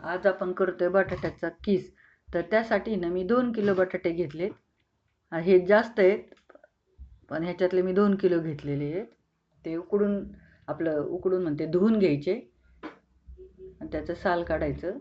आज आपण करतोय बटाट्याचा किस. तर त्यासाठी ना मी 2 किलो बटाटे घेतलेत. हे जास्त आहेत, पण ह्याच्यातले मी 2 किलो घेतलेले आहेत. ते उकडून म्हणते धुवून घ्यायचे आणि त्याचं साल काढायचं.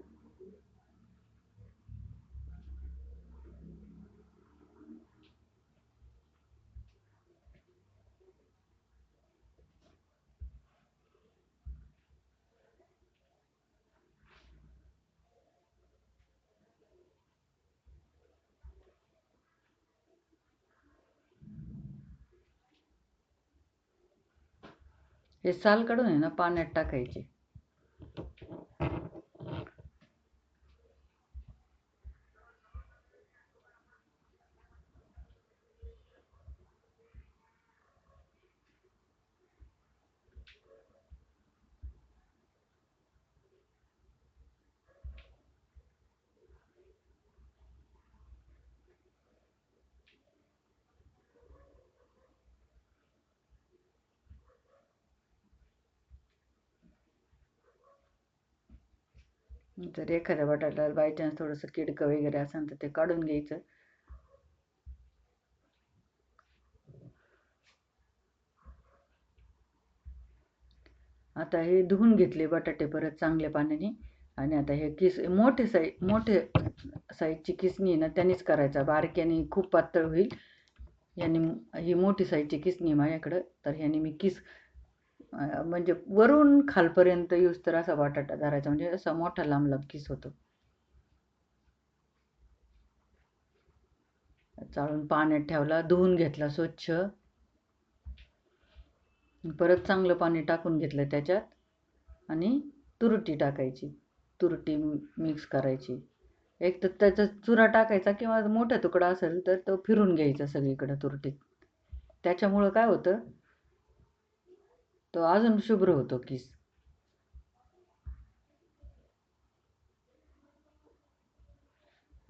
हे साल काढून आहे ना पाण्यात टाकायचे. जर एखाद्या बटाट्याला बाय चान्स थोडंसं किडकं वगैरे असेल तर ते काढून घ्यायचं. आता हे धुवून घेतले बटाटे परत चांगल्या पाण्याने. आणि आता हे मोठे साईजची किसणी ना त्यांनीच करायचा. बारक्याने खूप पातळ होईल. याने ही मोठी साईजची किसणी माझ्याकडं. तर ह्याने मी म्हणजे वरून खालपर्यंत यूज तर असा बटाटा धरायचा, म्हणजे असा मोठा लांब लांब किस होतो. चाळून पाण्यात ठेवला, धुवून घेतला स्वच्छ. परत चांगलं पाणी टाकून घेतलं त्याच्यात आणि तुरटी टाकायची. तुरटी मिक्स करायची. एक तर त्याचा चुरा टाकायचा किंवा मोठा तुकडा असेल तर तो फिरून घ्यायचा सगळीकडे तुरटीत. त्याच्यामुळं काय होतं, तो अजून शुभ्र होतो किस.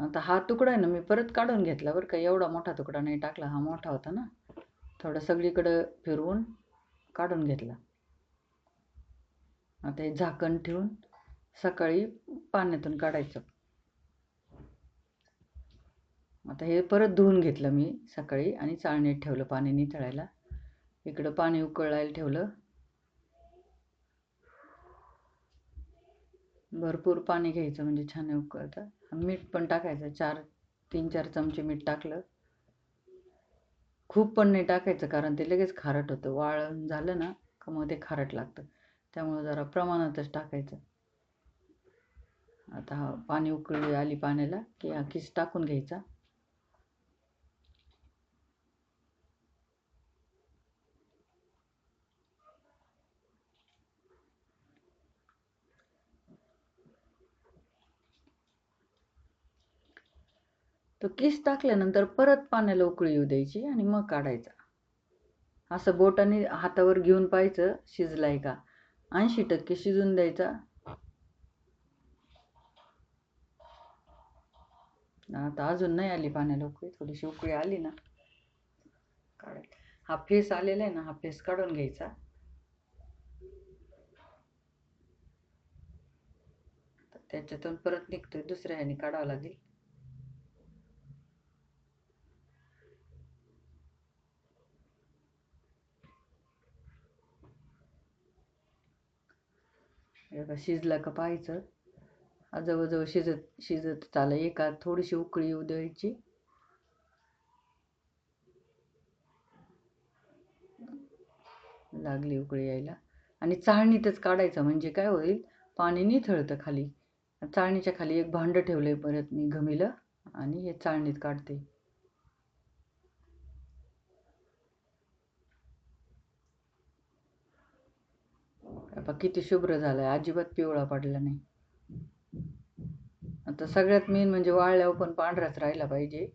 आता हा तुकडा आहे ना मी परत काढून घेतला बरं का. एवढा मोठा तुकडा नाही टाकला, हा मोठा होता ना. थोडं सगळीकडं फिरवून काढून घेतला. आता हे झाकण ठेवून सकाळी पाण्यातून काढायचं. आता हे परत धुवून घेतलं मी सकाळी आणि चाळणीत ठेवलं पाणी निथळायला. इकडं पाणी उकळायला ठेवलं. भरपूर पाणी घ्यायचं म्हणजे छान उकळतं. मीठ पण टाकायचं. 3-4 चमचे मीठ टाकलं. खूप पण नाही टाकायचं, कारण ते लगेच खारट होतं. वाळण झालं ना का मग ते खारट लागतं. त्यामुळे जरा प्रमाणातच टाकायचं. आता पाणी उकळी आली पाण्याला की हा किस टाकून घ्यायचा. तो किस टाकल्यानंतर परत पाण्याला उकळी येऊ द्यायची आणि मग काढायचा. असं बोटाने हातावर घेऊन पाहायचं शिजलाय का. 80% शिजून द्यायचा. आता अजून नाही आली पाण्याला उकळी, थोडीशी उकळी आली ना काढायचा. हा फेस आलेला आहे ना, हा फेस काढून घ्यायचा. त्याच्यातून परत निघतोय, दुसऱ्या ह्याने काढावं लागेल. शिजला का पाहायचं. जवळजवळ शिजत आलं. एका थोडीशी उकळी येऊ द्यायची. लागली उकळी यायला आणि चाळणीतच काढायचं. म्हणजे काय होईल, पाणी निथळतं खाली. चाळणीच्या खाली एक भांडं ठेवलंय परत मी घमिलं आणि हे चाळणीत काढते. आता किती शुभ्र झालाय, अजिबात पिवळा पडला नाही. आता सगळ्यात मेन म्हणजे वाळल्यावर पण पांढराच राहिला पाहिजे.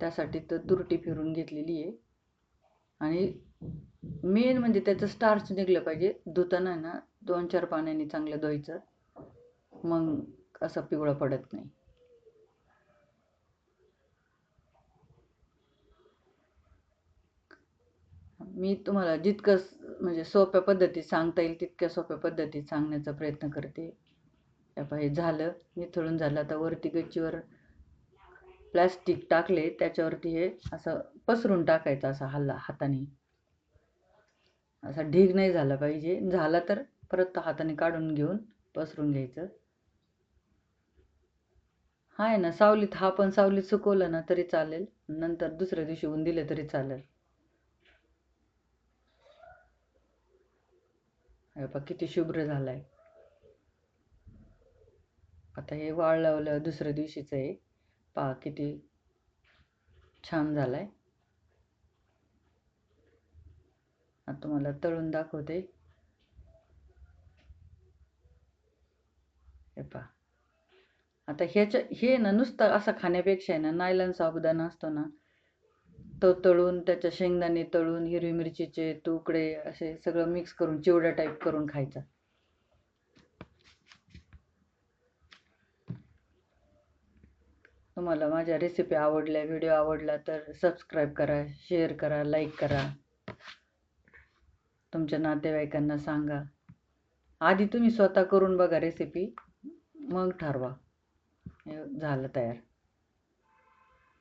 त्यासाठी तर तुरटी फिरून घेतलेली आहे. आणि मेन म्हणजे त्याचं स्टार्च निघलं पाहिजे. धुताना ना 2-4 पाण्याने चांगलं धुवायचं, मग असं पिवळं पडत नाही. मी तुम्हाला जितकं म्हणजे सोप्या पद्धतीत सांगता येईल तितक्या सोप्या पद्धतीत सांगण्याचा प्रयत्न करते. हे झालं, निथळून झालं. आता वरती गच्चीवर प्लास्टिक टाकले, त्याच्यावरती हे असं पसरून टाकायचं, असा हाताने. असा ढीग नाही झाला पाहिजे. झाला तर परत हाताने काढून घेऊन पसरून घ्यायचं. आहे ना सावलीत, हा पण सावलीत सुकवलं ना तरी चालेल, नंतर दुसऱ्या दिवशी ऊन दिले तरी चालेल. हे पहा किती शुभ्र झालाय. आता हे वाळ लावलं दुसऱ्या दिवशीचं आहे. पहा किती छान झालाय. आता तुम्हाला तळून दाखवते. हे पहा. आता हे ना नुसतं असं खाण्यापेक्षा आहे ना, नायलॉन साबुदाणा असतो ना, तो तळून, त्याच्या शेंगदाणे तळून, हिरवी मिरचीचे तुकडे असे सगळं मिक्स करून चिवडा टाईप करून खायचा. तुम्हाला माझ्या रेसिपी आवडल्या, व्हिडिओ आवडला तर सबस्क्राईब करा, शेअर करा, लाईक करा. तुमच्या नातेवाईकांना सांगा. आधी तुम्ही स्वतः करून बघा रेसिपी, मग ठरवा. हे झालं तयार.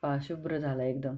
पहा शुभ्र झाला एकदम.